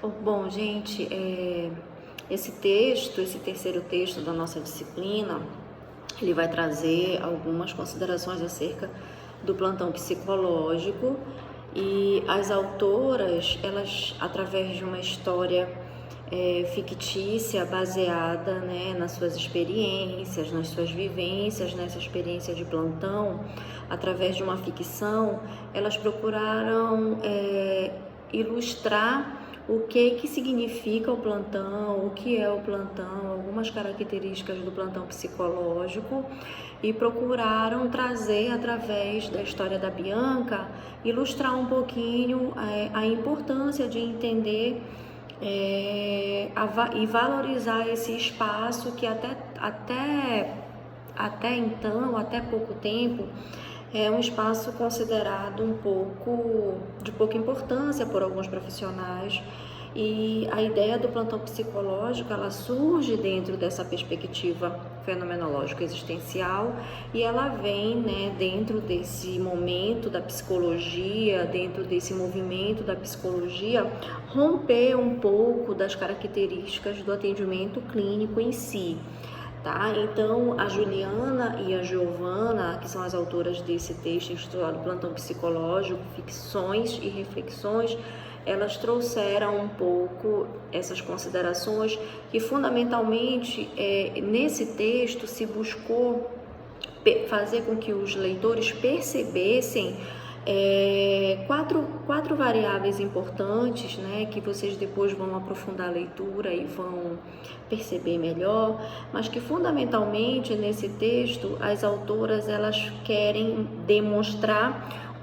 Bom, gente, esse terceiro texto da nossa disciplina, ele vai trazer algumas considerações acerca do plantão psicológico, e as autoras, elas, através de uma história fictícia, baseada, né, nas suas experiências, nas suas vivências, nessa experiência de plantão, através de uma ficção, elas procuraram ilustrar o que significa o plantão, o que é o plantão, algumas características do plantão psicológico, e procuraram trazer, através da história da Bianca, ilustrar um pouquinho a importância de entender e valorizar esse espaço que até então, até pouco tempo, é um espaço considerado de pouca importância por alguns profissionais. E a ideia do plantão psicológico, ela surge dentro dessa perspectiva fenomenológica existencial, e ela vem, né, dentro desse momento da psicologia, dentro desse movimento da psicologia, romper um pouco das características do atendimento clínico em si. Tá? Então, a Juliana e a Giovana, que são as autoras desse texto intitulado Plantão Psicológico, Ficções e Reflexões, elas trouxeram um pouco essas considerações que, fundamentalmente, nesse texto se buscou fazer com que os leitores percebessem quatro variáveis importantes, né, que vocês depois vão aprofundar a leitura e vão perceber melhor, mas que fundamentalmente nesse texto as autoras, elas querem demonstrar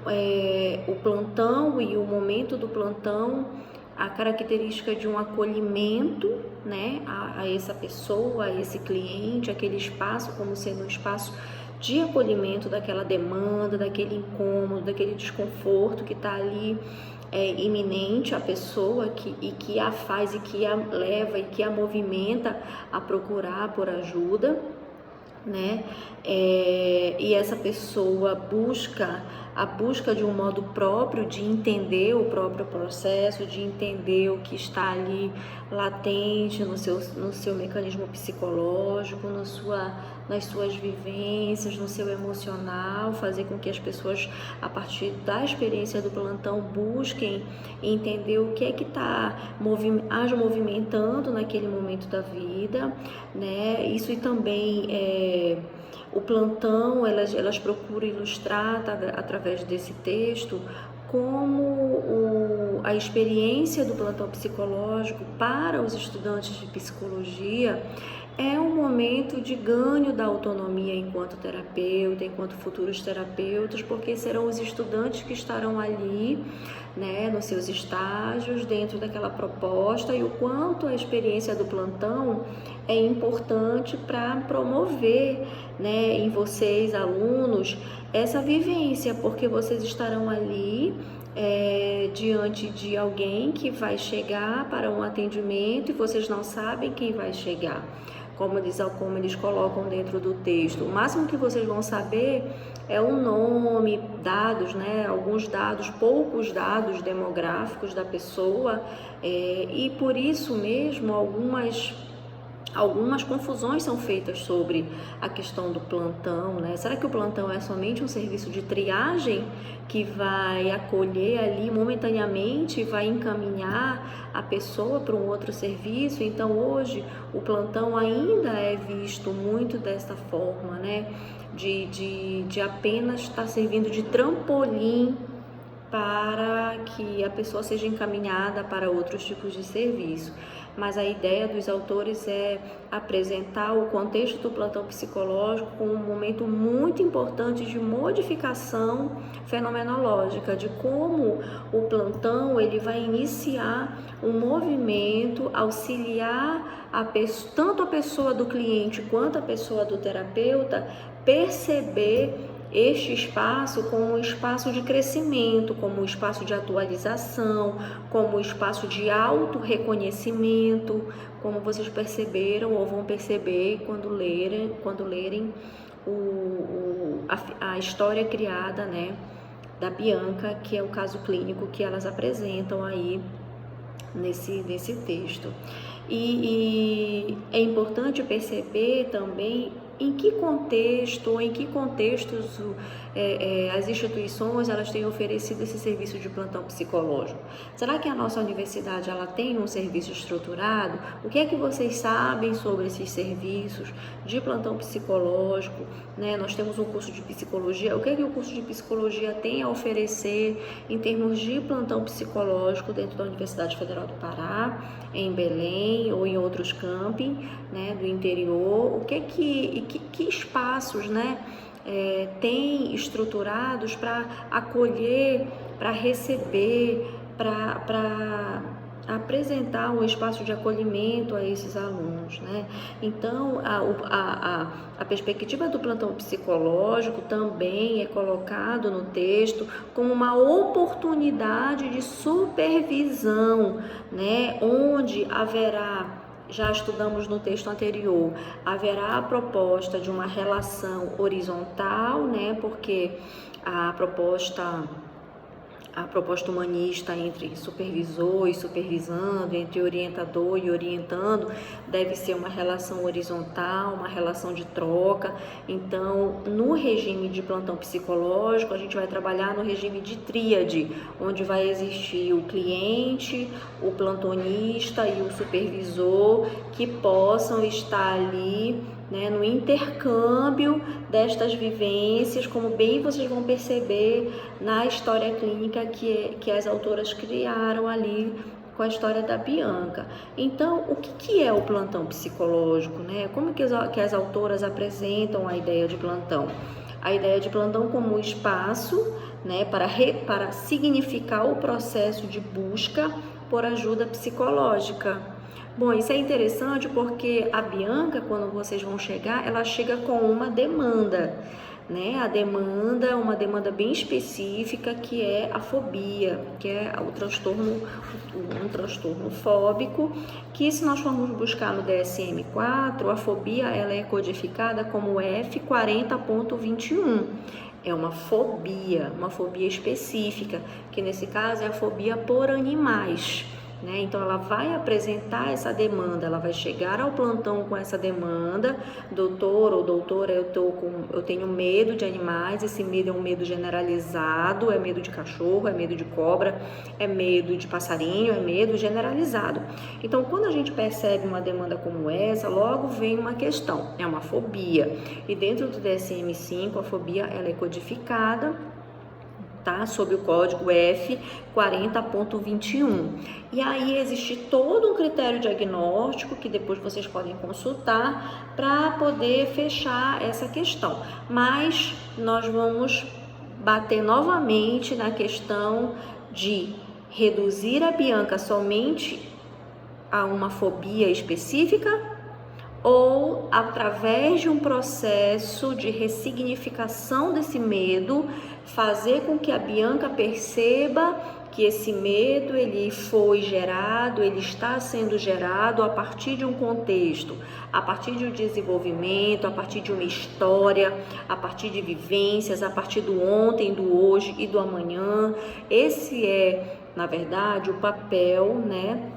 o plantão e o momento do plantão, a característica de um acolhimento, né, a essa pessoa, a esse cliente, aquele espaço como sendo um espaço de acolhimento daquela demanda, daquele incômodo, daquele desconforto que está ali iminente à pessoa, que a faz e que a leva e que a movimenta a procurar por ajuda, né? E essa pessoa busca de um modo próprio de entender o próprio processo, de entender o que está ali latente no seu mecanismo psicológico, nas suas vivências, no seu emocional, fazer com que as pessoas, a partir da experiência do plantão, busquem entender o que é que está as movimentando naquele momento da vida, né? Isso, e também o plantão, elas procuram ilustrar através desse texto como a experiência do plantão psicológico para os estudantes de psicologia é um momento de ganho da autonomia enquanto terapeuta, enquanto futuros terapeutas, porque serão os estudantes que estarão ali, né, nos seus estágios, dentro daquela proposta, e o quanto a experiência do plantão é importante para promover, né, em vocês, alunos, essa vivência, porque vocês estarão ali diante de alguém que vai chegar para um atendimento e vocês não sabem quem vai chegar. Como eles colocam dentro do texto, o máximo que vocês vão saber é o nome, dados, né? Alguns dados, poucos dados demográficos da pessoa, e por isso mesmo algumas confusões são feitas sobre a questão do plantão, né? Será que o plantão é somente um serviço de triagem que vai acolher ali momentaneamente, vai encaminhar a pessoa para um outro serviço? Então, hoje, o plantão ainda é visto muito dessa forma, né? De apenas estar servindo de trampolim para que a pessoa seja encaminhada para outros tipos de serviço. Mas a ideia dos autores é apresentar o contexto do plantão psicológico como um momento muito importante de modificação fenomenológica, de como o plantão ele vai iniciar um movimento, auxiliar tanto a pessoa do cliente quanto a pessoa do terapeuta perceber este espaço como um espaço de crescimento, como um espaço de atualização, como um espaço de autorreconhecimento, como vocês perceberam ou vão perceber quando lerem a história criada, né, da Bianca, que é o caso clínico que elas apresentam aí nesse texto. E é importante perceber também em que contexto ou em que contextos as instituições elas têm oferecido esse serviço de plantão psicológico. Será que a nossa universidade ela tem um serviço estruturado? O que é que vocês sabem sobre esses serviços de plantão psicológico? Né? Nós temos um curso de psicologia. O que é que o curso de psicologia tem a oferecer em termos de plantão psicológico dentro da Universidade Federal do Pará, em Belém ou em outros campi, né, do interior? O que espaços, né, tem estruturados para acolher, para receber, para apresentar um espaço de acolhimento a esses alunos, né? Então, a perspectiva do plantão psicológico também é colocado no texto como uma oportunidade de supervisão, né? Onde haverá, já estudamos no texto anterior, haverá a proposta de uma relação horizontal, né? Porque a proposta humanista entre supervisor e supervisando, entre orientador e orientando, deve ser uma relação horizontal, uma relação de troca. Então, no regime de plantão psicológico, a gente vai trabalhar no regime de tríade, onde vai existir o cliente, o plantonista e o supervisor, que possam estar ali, né, no intercâmbio destas vivências, como bem vocês vão perceber na história clínica que as autoras criaram ali com a história da Bianca. Então, o que é o plantão psicológico, né? Como que as autoras apresentam a ideia de plantão? A ideia de plantão como espaço, né, para significar o processo de busca por ajuda psicológica. Bom, isso é interessante porque a Bianca, quando vocês vão chegar, ela chega com uma demanda, né? A demanda é uma demanda bem específica, que é a fobia, que é um transtorno fóbico, que se nós formos buscar no DSM-4, a fobia ela é codificada como F40.21. É uma fobia específica, que nesse caso é a fobia por animais. Né? Então, ela vai apresentar essa demanda, ela vai chegar ao plantão com essa demanda: doutor ou doutora, eu tenho medo de animais. Esse medo é um medo generalizado, é medo de cachorro, é medo de cobra, é medo de passarinho, é medo generalizado. Então, quando a gente percebe uma demanda como essa, logo vem uma questão, é uma fobia. E dentro do DSM-5, a fobia ela é codificada, tá? Sob o código F40.21. E aí existe todo um critério diagnóstico que depois vocês podem consultar para poder fechar essa questão. Mas nós vamos bater novamente na questão de reduzir a Bianca somente a uma fobia específica, ou através de um processo de ressignificação desse medo, fazer com que a Bianca perceba que esse medo ele foi gerado, ele está sendo gerado a partir de um contexto, a partir de um desenvolvimento, a partir de uma história, a partir de vivências, a partir do ontem, do hoje e do amanhã. Esse é, na verdade, o papel, né,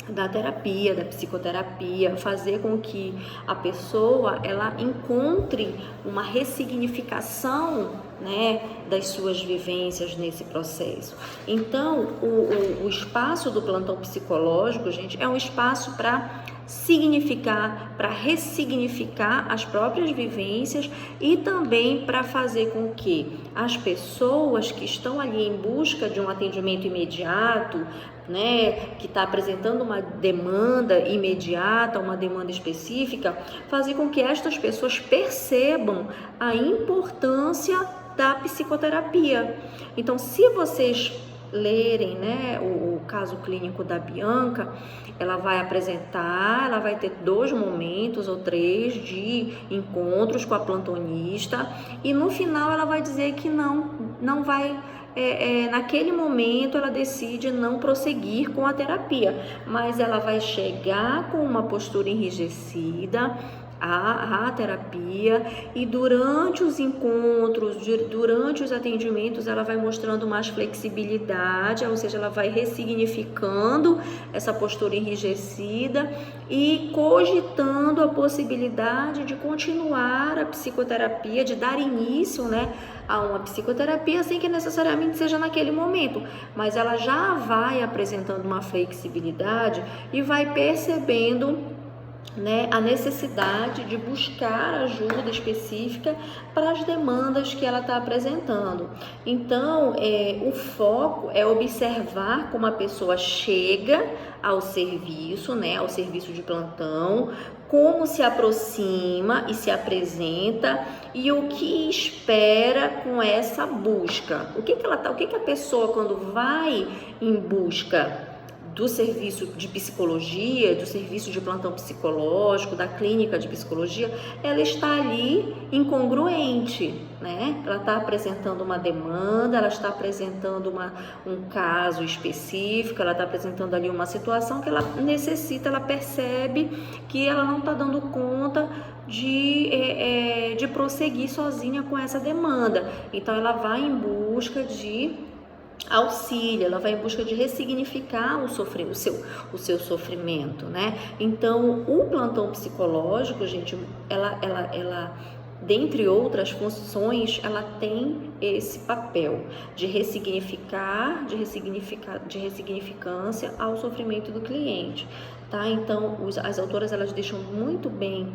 da terapia, da psicoterapia, fazer com que a pessoa ela encontre uma ressignificação, né, das suas vivências nesse processo. Então, o espaço do plantão psicológico, gente, é um espaço para significar, para ressignificar as próprias vivências e também para fazer com que as pessoas que estão ali em busca de um atendimento imediato, né, que está apresentando uma demanda imediata, uma demanda específica, fazer com que estas pessoas percebam a importância da psicoterapia. Então, se vocês lerem, né, o caso clínico da Bianca, ela vai apresentar, ela vai ter 2 momentos ou 3 de encontros com a plantonista, e no final ela vai dizer que não vai, naquele momento ela decide não prosseguir com a terapia, mas ela vai chegar com uma postura enrijecida, a terapia, e durante os encontros, durante os atendimentos, ela vai mostrando mais flexibilidade, ou seja, ela vai ressignificando essa postura enrijecida e cogitando a possibilidade de continuar a psicoterapia, de dar início, né, a uma psicoterapia sem que necessariamente seja naquele momento, mas ela já vai apresentando uma flexibilidade e vai percebendo, né, a necessidade de buscar ajuda específica para as demandas que ela está apresentando. Então, o foco é observar como a pessoa chega ao serviço, né, ao serviço de plantão, como se aproxima e se apresenta e o que espera com essa busca. O que a pessoa, quando vai em busca do serviço de psicologia, do serviço de plantão psicológico, da clínica de psicologia, ela está ali incongruente, né? Ela está apresentando uma demanda, ela está apresentando um caso específico, ela está apresentando ali uma situação que ela necessita, ela percebe que ela não está dando conta de prosseguir sozinha com essa demanda. Então, ela vai em busca de auxílio, ela vai em busca de ressignificar o seu sofrimento, né? Então, o plantão psicológico, gente, ela dentre outras funções, ela tem esse papel de ressignificar, de ressignificância ao sofrimento do cliente, tá? Então, as autoras, elas deixam muito bem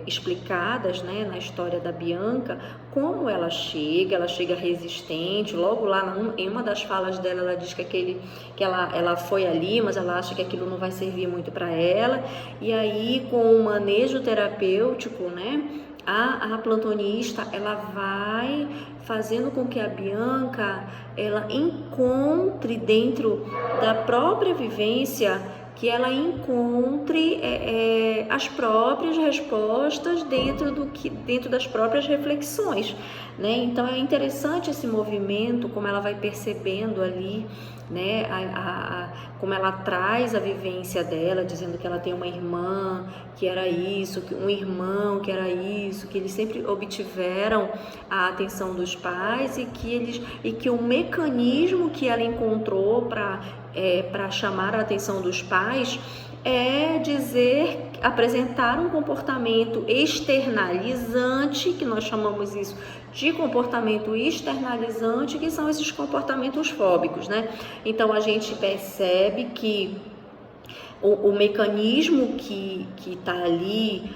explicadas, né, na história da Bianca, como ela chega resistente. Logo lá, em uma das falas dela, ela diz que ela foi ali, mas ela acha que aquilo não vai servir muito para ela, e aí, com o manejo terapêutico, né, a plantonista, ela vai fazendo com que a Bianca, ela encontre dentro da própria vivência, que ela encontre as próprias respostas dentro das próprias reflexões, né? Então, é interessante esse movimento, como ela vai percebendo ali, né, como ela traz a vivência dela, dizendo que ela tem uma irmã que era isso, um irmão que era isso, que eles sempre obtiveram a atenção dos pais e que o mecanismo que ela encontrou para chamar a atenção dos pais é apresentar um comportamento externalizante, que nós chamamos isso de comportamento externalizante, que são esses comportamentos fóbicos, né? Então, a gente percebe que o mecanismo que está ali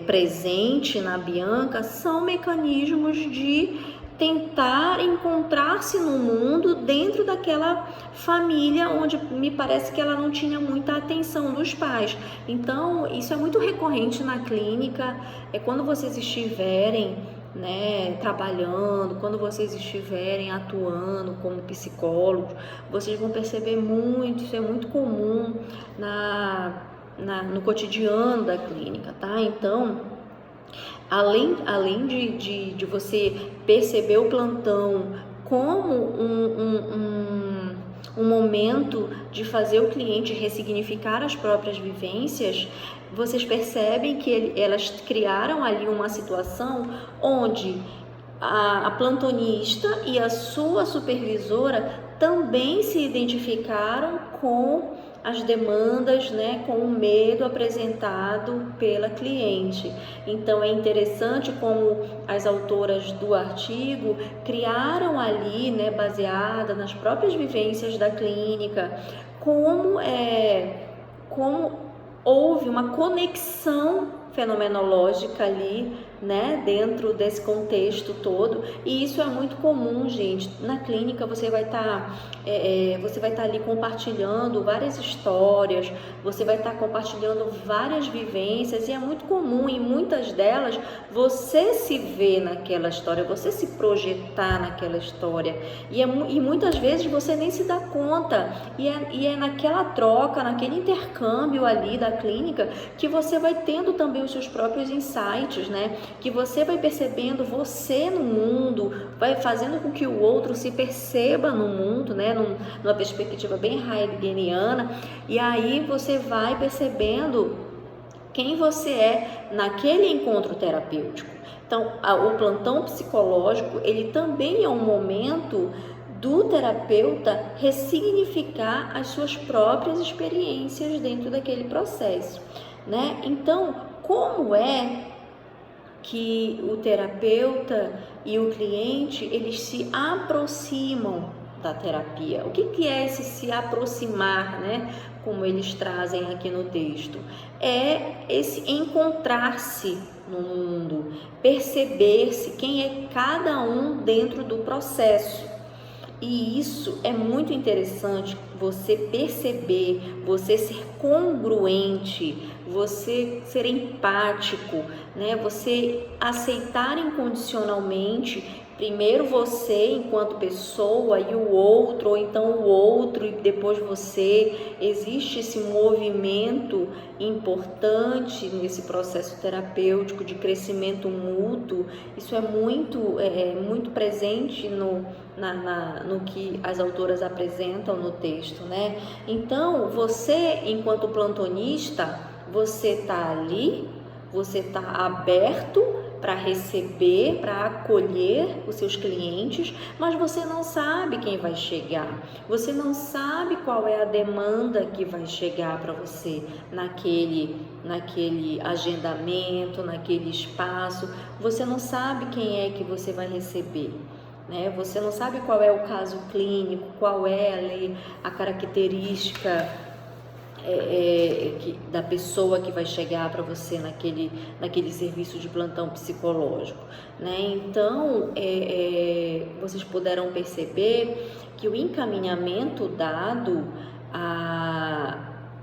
presente na Bianca são mecanismos de tentar encontrar-se no mundo dentro daquela família onde me parece que ela não tinha muita atenção dos pais. Então, isso é muito recorrente na clínica. Quando vocês estiverem, né, trabalhando, quando vocês estiverem atuando como psicólogos, vocês vão perceber muito, isso é muito comum no cotidiano da clínica, tá? Então, além de você perceber o plantão como um momento de fazer o cliente ressignificar as próprias vivências, vocês percebem que elas criaram ali uma situação onde a plantonista e a sua supervisora também se identificaram com as demandas, né, com o medo apresentado pela cliente. Então, é interessante como as autoras do artigo criaram ali, né, baseada nas próprias vivências da clínica, como houve uma conexão fenomenológica ali, né, dentro desse contexto todo. E isso é muito comum, gente. Na clínica você vai estar ali compartilhando várias histórias, você vai estar compartilhando várias vivências, e é muito comum em muitas delas você se ver naquela história, você se projetar naquela história, e muitas vezes você nem se dá conta, e é naquela troca, naquele intercâmbio ali da clínica que você vai tendo também os seus próprios insights, né? Que você vai percebendo você no mundo, vai fazendo com que o outro se perceba no mundo, né? Numa perspectiva bem heideggeriana, e aí você vai percebendo quem você é naquele encontro terapêutico. Então, o plantão psicológico, ele também é um momento do terapeuta ressignificar as suas próprias experiências dentro daquele processo, né? Então, como é que o terapeuta e o cliente, eles se aproximam da terapia? O que é esse se aproximar, né? Como eles trazem aqui no texto, é esse encontrar-se no mundo, perceber-se quem é cada um dentro do processo. E isso é muito interessante, você perceber, você ser congruente, você ser empático, né? Você aceitar incondicionalmente primeiro você enquanto pessoa e o outro, ou então o outro e depois você. Existe esse movimento importante nesse processo terapêutico de crescimento mútuo. Isso é muito presente no que as autoras apresentam no texto, né? Então, você, enquanto plantonista, você está ali, você está aberto para receber, para acolher os seus clientes, mas você não sabe quem vai chegar, você não sabe qual é a demanda que vai chegar para você naquele agendamento, naquele espaço, você não sabe quem é que você vai receber. Né? Você não sabe qual é o caso clínico, qual é ali a característica da pessoa que vai chegar para você naquele serviço de plantão psicológico, né? Então, vocês puderam perceber que o encaminhamento dado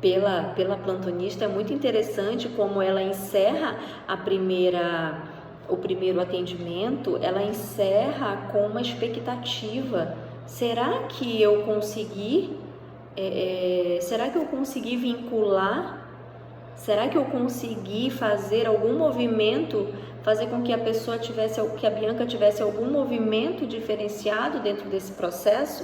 pela plantonista é muito interessante, como ela encerra o primeiro atendimento, ela encerra com uma expectativa. Será que eu consegui vincular? Será que eu consegui fazer algum movimento, fazer com que a Bianca tivesse algum movimento diferenciado dentro desse processo?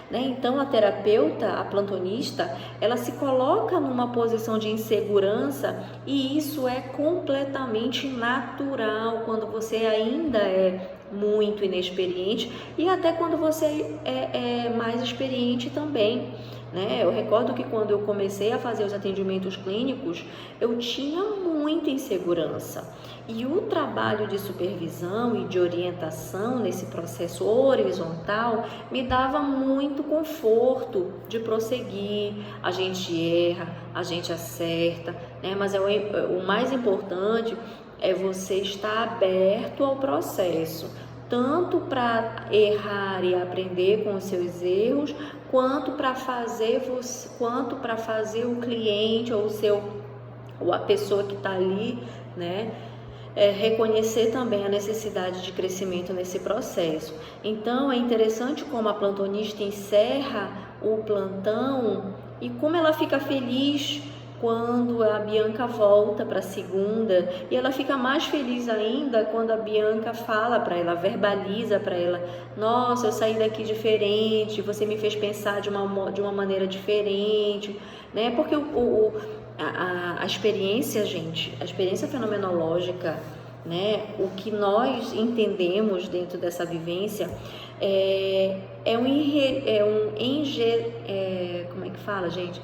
Né? Então, a terapeuta, a plantonista, ela se coloca numa posição de insegurança, e isso é completamente natural quando você ainda é muito inexperiente e até quando você é mais experiente também. Né? Eu recordo que quando eu comecei a fazer os atendimentos clínicos, eu tinha muita insegurança. E o trabalho de supervisão e de orientação nesse processo horizontal me dava muito conforto de prosseguir. A gente erra, a gente acerta, né? Mas o mais importante é você estar aberto ao processo, tanto para errar e aprender com os seus erros, quanto para fazer o cliente ou a pessoa que está ali, né, reconhecer também a necessidade de crescimento nesse processo. Então, é interessante como a plantonista encerra o plantão e como ela fica feliz quando a Bianca volta para a segunda, e ela fica mais feliz ainda quando a Bianca fala para ela, verbaliza para ela: nossa, eu saí daqui diferente, você me fez pensar de uma maneira diferente, né? Porque a experiência, gente, a experiência fenomenológica, né? O que nós entendemos dentro dessa vivência como é que fala, gente?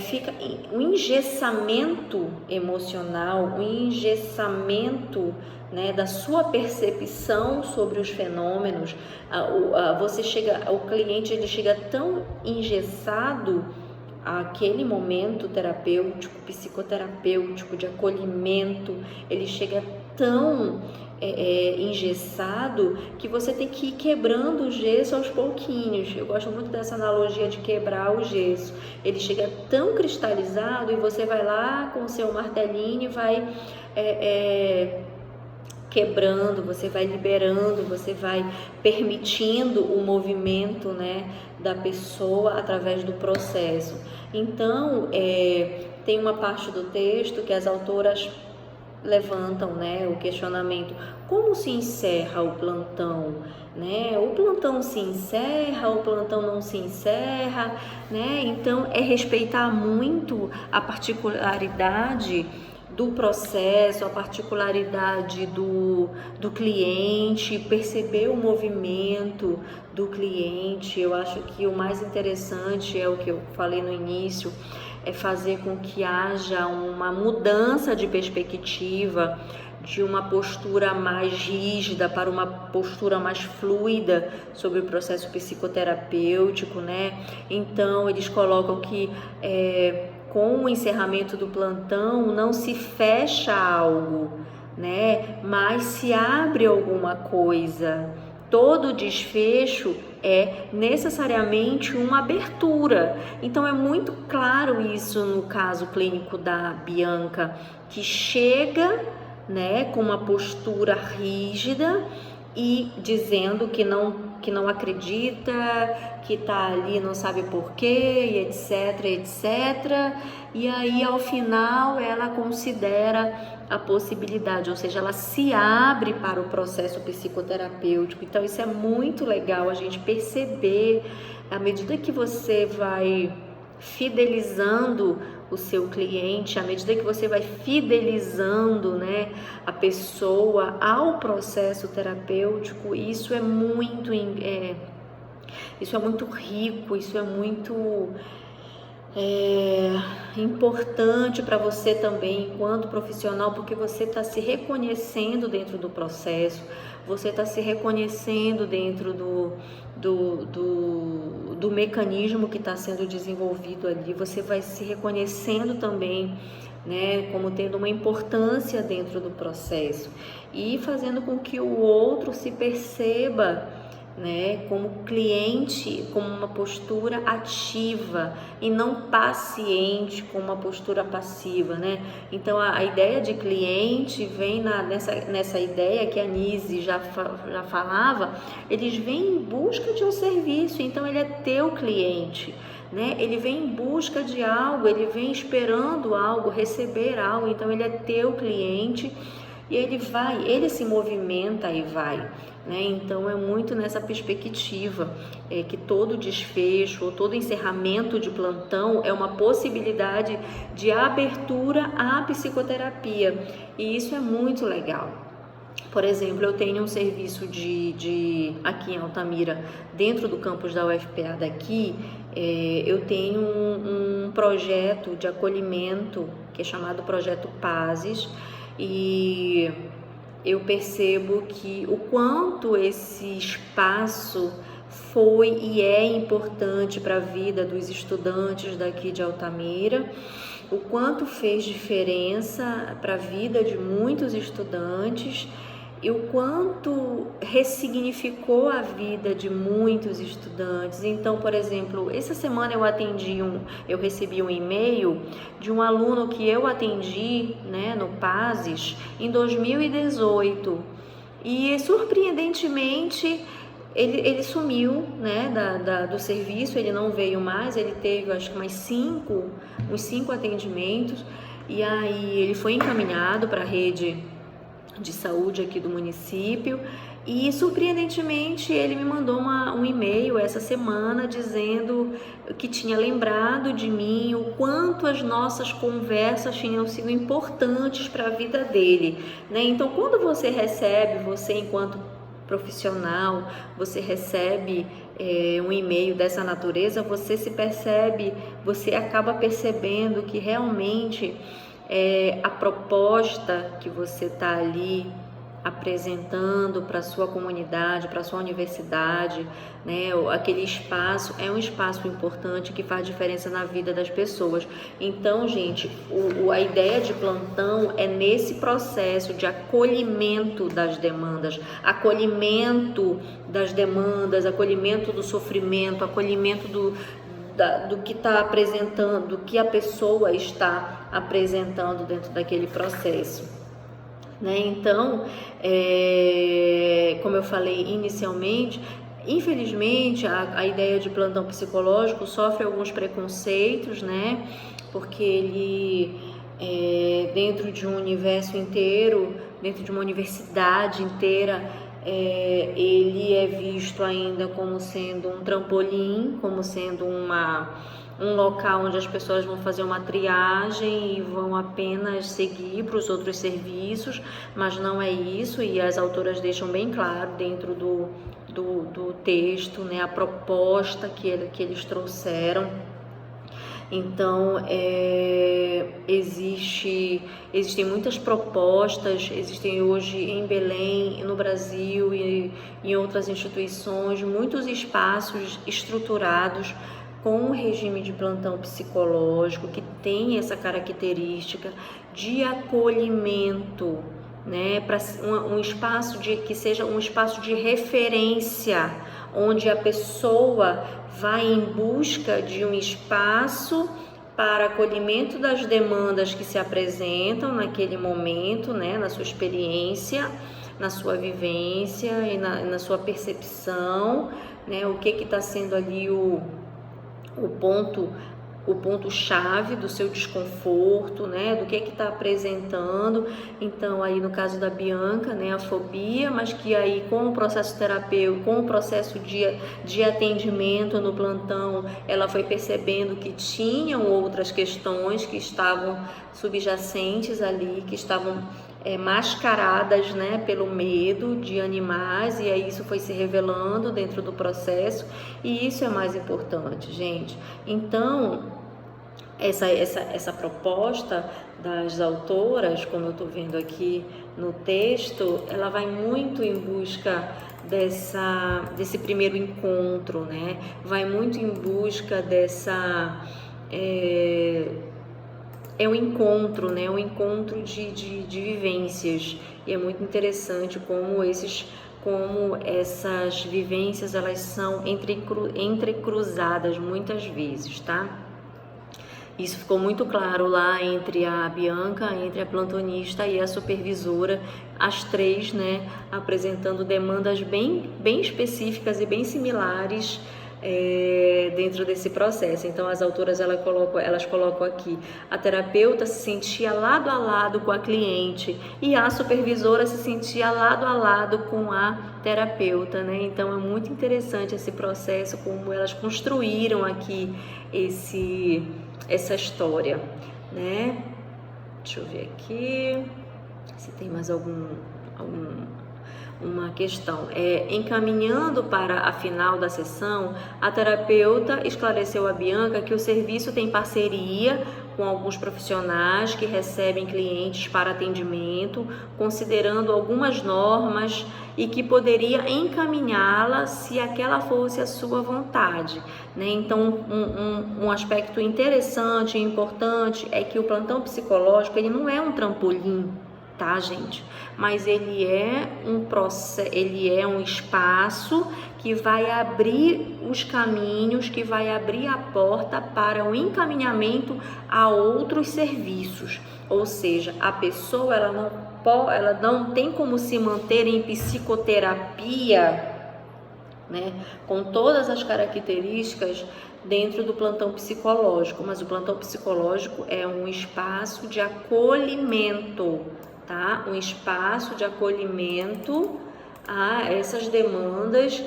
Fica um engessamento emocional, um engessamento, né, da sua percepção sobre os fenômenos. O cliente ele chega tão engessado àquele momento terapêutico, psicoterapêutico, de acolhimento, ele chega tão engessado que você tem que ir quebrando o gesso aos pouquinhos. Eu gosto muito dessa analogia de quebrar o gesso. Ele chega tão cristalizado e você vai lá com o seu martelinho e vai quebrando, você vai liberando, você vai permitindo o movimento, né, da pessoa através do processo. Então, tem uma parte do texto que as autoras levantam, né, o questionamento: como se encerra o plantão? Né? O plantão se encerra, o plantão não se encerra, né? Então é respeitar muito a particularidade do processo, a particularidade do cliente, perceber o movimento do cliente. Eu acho que o mais interessante é o que eu falei no início, é fazer com que haja uma mudança de perspectiva, de uma postura mais rígida para uma postura mais fluida sobre o processo psicoterapêutico, né? Então, eles colocam que com o encerramento do plantão não se fecha algo, né? Mas se abre alguma coisa. Todo desfecho é necessariamente uma abertura. Então é muito claro isso no caso clínico da Bianca, que chega, né, com uma postura rígida e dizendo que não acredita, que tá ali, não sabe porquê, etc, etc. E aí, ao final, ela considera a possibilidade, ou seja, ela se abre para o processo psicoterapêutico. Então, isso é muito legal a gente perceber, à medida que você vai fidelizando o seu cliente, à medida que você vai fidelizando, né, a pessoa ao processo terapêutico, isso é muito rico, isso é muito importante para você também enquanto profissional, porque você está se reconhecendo dentro do processo, você está se reconhecendo dentro do mecanismo que está sendo desenvolvido ali, você vai se reconhecendo também, né, como tendo uma importância dentro do processo e fazendo com que o outro se perceba, né, como cliente, como uma postura ativa e não paciente, como uma postura passiva, né? Então a ideia de cliente vem nessa ideia que a Nise já falava, eles vêm em busca de um serviço, então ele é teu cliente, né? Ele vem em busca de algo, ele vem esperando algo, receber algo, então ele é teu cliente e ele se movimenta e vai, né? Então é muito nessa perspectiva que todo desfecho ou todo encerramento de plantão é uma possibilidade de abertura à psicoterapia, e isso é muito legal. Por exemplo, eu tenho um serviço aqui em Altamira, dentro do campus da UFPA daqui, eu tenho um projeto de acolhimento que é chamado Projeto Pazes, e eu percebo que o quanto esse espaço foi e é importante para a vida dos estudantes daqui de Altamira, o quanto fez diferença para a vida de muitos estudantes e o quanto ressignificou a vida de muitos estudantes. Então, por exemplo, essa semana eu recebi um e-mail de um aluno que eu atendi, né, no Pazes em 2018 e surpreendentemente ele sumiu, né, do serviço, ele não veio mais, ele teve acho que uns cinco atendimentos, e aí ele foi encaminhado para a rede de saúde aqui do município e surpreendentemente ele me mandou um e-mail essa semana dizendo que tinha lembrado de mim, o quanto as nossas conversas tinham sido importantes para a vida dele, né? Então quando você enquanto profissional, você recebe um e-mail dessa natureza, você acaba percebendo que realmente a proposta que você está ali apresentando para a sua comunidade, para a sua universidade, né? Aquele espaço é um espaço importante que faz diferença na vida das pessoas. Então, gente, a ideia de plantão é nesse processo de acolhimento das demandas, acolhimento do sofrimento, acolhimento do que está apresentando, do que a pessoa está apresentando dentro daquele processo, né? Então, como eu falei inicialmente, infelizmente a ideia de plantão psicológico sofre alguns preconceitos, né? Porque ele dentro de um universo inteiro, dentro de uma universidade inteira, ele é visto ainda como sendo um trampolim, como sendo um local onde as pessoas vão fazer uma triagem e vão apenas seguir para os outros serviços, mas não é isso, e as autoras deixam bem claro dentro do texto, né, a proposta que eles trouxeram. Então, existem muitas propostas, existem hoje em Belém, no Brasil e em outras instituições, muitos espaços estruturados com um regime de plantão psicológico que tem essa característica de acolhimento, né, para um espaço que seja um espaço de referência, onde a pessoa vai em busca de um espaço para acolhimento das demandas que se apresentam naquele momento, né, na sua experiência, na sua vivência e na sua percepção, né, o que está sendo ali o ponto-chave do seu desconforto, né, do que está apresentando. Então, aí no caso da Bianca, né, a fobia, mas que aí com o processo terapêutico, com o processo de atendimento no plantão, ela foi percebendo que tinham outras questões que estavam subjacentes ali, que estavam mascaradas, né, pelo medo de animais, e aí isso foi se revelando dentro do processo, e isso é mais importante, gente. Então, essa proposta das autoras, como eu estou vendo aqui no texto, ela vai muito em busca desse primeiro encontro, né? Vai muito em busca um encontro, né? Um encontro de vivências, e é muito interessante como essas vivências elas são entrecruzadas muitas vezes, tá? Isso ficou muito claro lá entre a Bianca, entre a plantonista e a supervisora, as três, né, apresentando demandas bem específicas e bem similares dentro desse processo. Então, as autoras elas colocam aqui: a terapeuta se sentia lado a lado com a cliente e a supervisora se sentia lado a lado com a terapeuta, né? Então, é muito interessante esse processo, como elas construíram aqui essa história, né? Deixa eu ver aqui se tem mais uma questão. Encaminhando para a final da sessão, a terapeuta esclareceu a Bianca que o serviço tem parceria com alguns profissionais que recebem clientes para atendimento, considerando algumas normas, e que poderia encaminhá-la se aquela fosse a sua vontade, né? Então, um aspecto interessante e importante é que o plantão psicológico ele não é um trampolim, tá, gente? Mas ele é um espaço que vai abrir os caminhos, que vai abrir a porta para o encaminhamento a outros serviços. Ou seja, a pessoa ela não tem como se manter em psicoterapia, né, com todas as características dentro do plantão psicológico, mas o plantão psicológico é um espaço de acolhimento, tá? Um espaço de acolhimento a essas demandas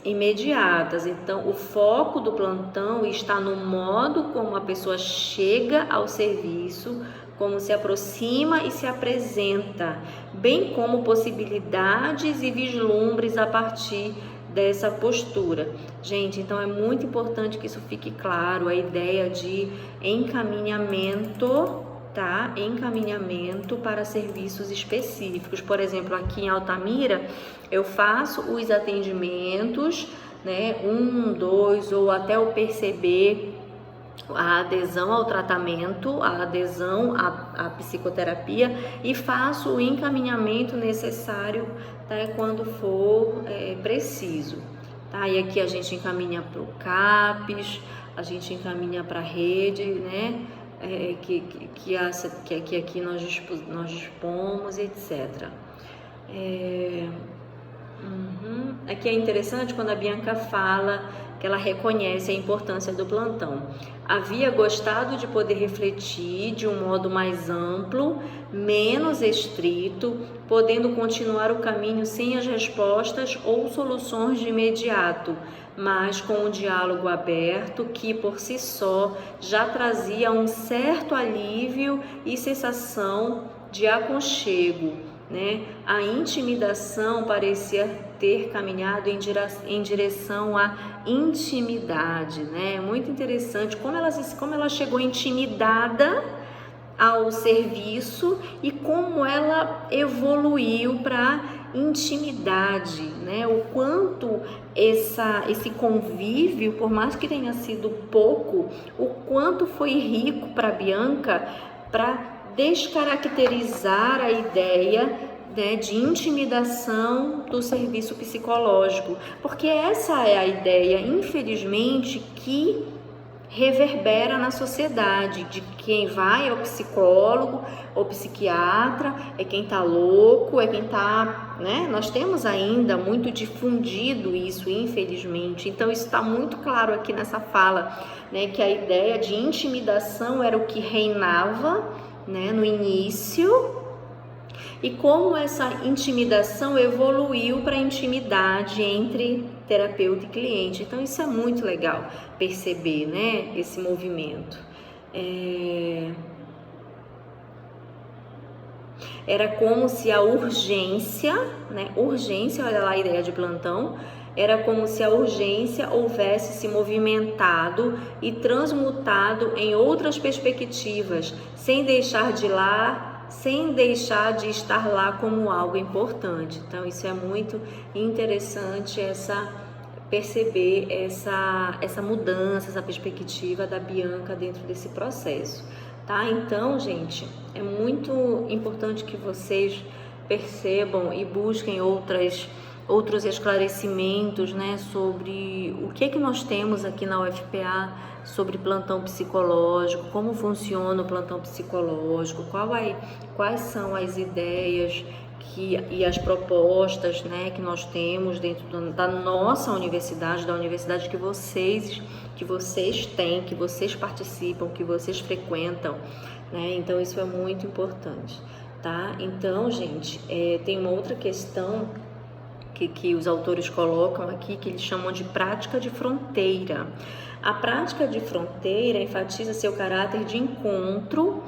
imediatas. Então, o foco do plantão está no modo como a pessoa chega ao serviço, como se aproxima e se apresenta, bem como possibilidades e vislumbres a partir dessa postura. Gente, então é muito importante que isso fique claro, a ideia de encaminhamento, tá? Encaminhamento para serviços específicos. Por exemplo, aqui em Altamira, eu faço os atendimentos, né? 1, 2 ou até eu perceber a adesão ao tratamento, a adesão à psicoterapia, e faço o encaminhamento necessário, tá, quando for preciso. Tá? E aqui a gente encaminha para o CAPES, a gente encaminha para a rede, né? Que aqui nós dispomos, etc. Aqui é interessante quando a Bianca fala que ela reconhece a importância do plantão. Havia gostado de poder refletir de um modo mais amplo, menos estrito, podendo continuar o caminho sem as respostas ou soluções de imediato, mas com um diálogo aberto que, por si só, já trazia um certo alívio e sensação de aconchego, né? A intimidação parecia ter caminhado em direção à intimidade, né? Muito interessante como ela chegou intimidada ao serviço e como ela evoluiu para intimidade, né? O quanto esse convívio, por mais que tenha sido pouco, o quanto foi rico para Bianca para descaracterizar a ideia, né, de intimidação do serviço psicológico, porque essa é a ideia, infelizmente, que reverbera na sociedade, de quem vai ao psicólogo ou psiquiatra é quem tá louco, é quem tá, né? Nós temos ainda muito difundido isso, infelizmente. Então isso está muito claro aqui nessa fala, né, que a ideia de intimidação era o que reinava, né, no início, e como essa intimidação evoluiu para a intimidade entre terapeuta e cliente. Então isso é muito legal perceber, né, esse movimento. Era como se a urgência, né, olha lá a ideia de plantão, era como se a urgência houvesse se movimentado e transmutado em outras perspectivas, sem deixar de estar lá como algo importante. Então isso é muito interessante, perceber essa mudança, essa perspectiva da Bianca dentro desse processo, tá? Então, gente, é muito importante que vocês percebam e busquem outros esclarecimentos, né, sobre o que nós temos aqui na UFPA sobre plantão psicológico, como funciona o plantão psicológico, quais são as ideias e as propostas, né, que nós temos dentro da nossa universidade, da universidade que vocês têm, que vocês participam, que vocês frequentam, né? Então isso é muito importante, tá? Então, gente, tem uma outra questão que os autores colocam aqui, que eles chamam de prática de fronteira. A prática de fronteira enfatiza seu caráter de encontro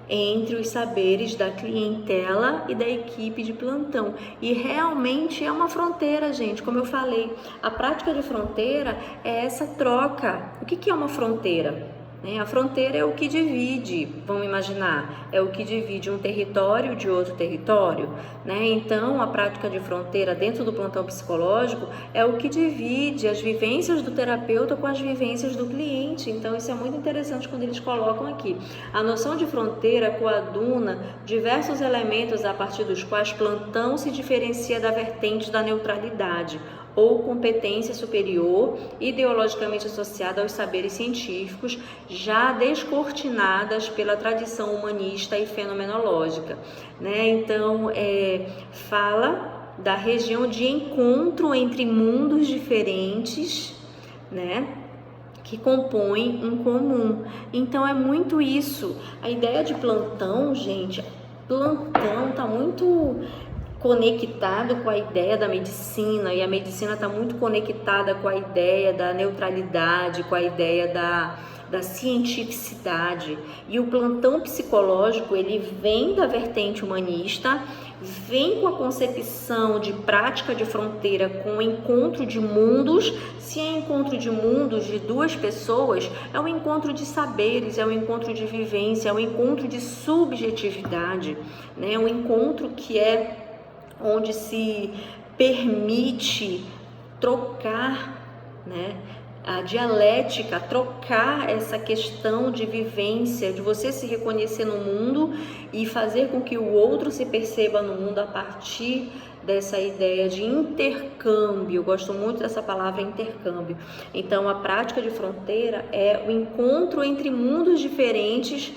entre os saberes da clientela e da equipe de plantão. E realmente é uma fronteira, gente, como eu falei. A prática de fronteira é essa troca. O que é uma fronteira? A fronteira é o que divide, vamos imaginar, é o que divide um território de outro território, né? Então, a prática de fronteira dentro do plantão psicológico é o que divide as vivências do terapeuta com as vivências do cliente. Então, isso é muito interessante quando eles colocam aqui. A noção de fronteira coaduna diversos elementos a partir dos quais plantão se diferencia da vertente da neutralidade ou competência superior ideologicamente associada aos saberes científicos, já descortinadas pela tradição humanista e fenomenológica, né? Então, fala da região de encontro entre mundos diferentes, né, que compõem um comum. Então, é muito isso. A ideia de plantão, gente, plantão tá muito conectado com a ideia da medicina, e a medicina está muito conectada com a ideia da neutralidade, com a ideia da cientificidade. E o plantão psicológico, ele vem da vertente humanista, vem com a concepção de prática de fronteira, com o encontro de mundos. Se é encontro de mundos de duas pessoas, é um encontro de saberes, é um encontro de vivência, é um encontro de subjetividade, né? Um encontro que é onde se permite trocar, né, a dialética, trocar essa questão de vivência, de você se reconhecer no mundo e fazer com que o outro se perceba no mundo a partir dessa ideia de intercâmbio. Eu gosto muito dessa palavra intercâmbio. Então, a prática de fronteira é o encontro entre mundos diferentes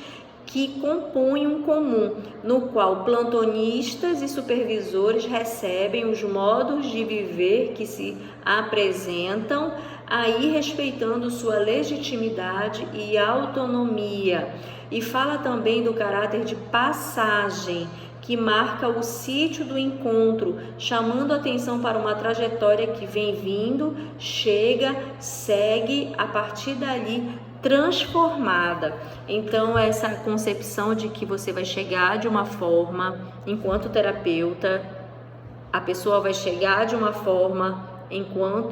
que compõem um comum, no qual plantonistas e supervisores recebem os modos de viver que se apresentam aí respeitando sua legitimidade e autonomia. E fala também do caráter de passagem, que marca o sítio do encontro, chamando atenção para uma trajetória que vem vindo, chega, segue, a partir dali transformada. Então, essa concepção de que você vai chegar de uma forma, enquanto terapeuta, a pessoa vai chegar de uma forma enquanto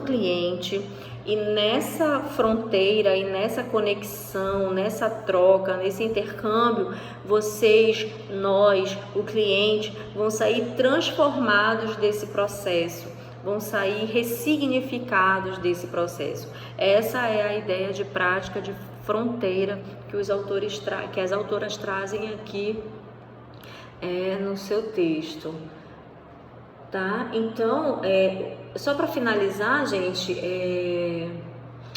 cliente, e nessa fronteira e nessa conexão, nessa troca, nesse intercâmbio, vocês, nós, o cliente, vão sair transformados desse processo, vão sair ressignificados desse processo. Essa é a ideia de prática de fronteira que as autoras trazem aqui no seu texto. Tá? Então, só para finalizar, gente,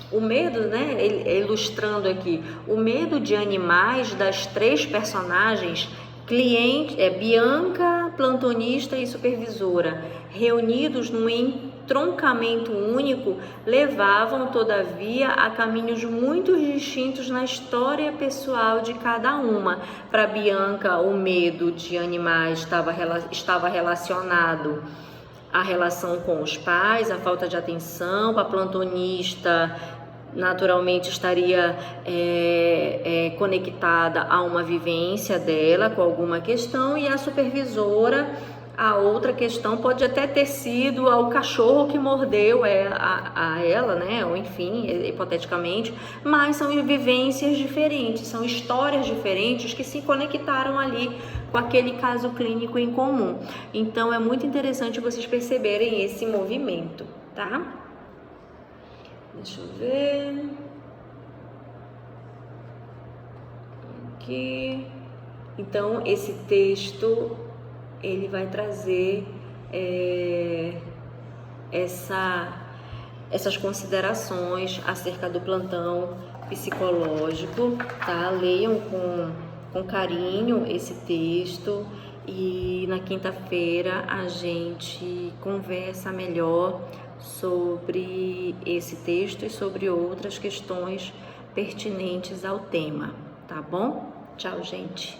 o medo, né, ilustrando aqui, o medo de animais das 3 personagens, Bianca, plantonista e supervisora, reunidos num entroncamento único, levavam, todavia, a caminhos muito distintos na história pessoal de cada uma. Para Bianca, o medo de animais estava relacionado à relação com os pais, à falta de atenção. Para a plantonista, naturalmente estaria conectada a uma vivência dela com alguma questão, e a supervisora, a outra questão pode até ter sido ao cachorro que mordeu a ela, né? Ou enfim, hipoteticamente, mas são vivências diferentes, são histórias diferentes que se conectaram ali com aquele caso clínico em comum. Então é muito interessante vocês perceberem esse movimento, tá? Deixa eu ver. Aqui. Então, esse texto, ele vai trazer essas considerações acerca do plantão psicológico, tá? Leiam com carinho esse texto, e na quinta-feira a gente conversa melhor sobre esse texto e sobre outras questões pertinentes ao tema, tá bom? Tchau, gente!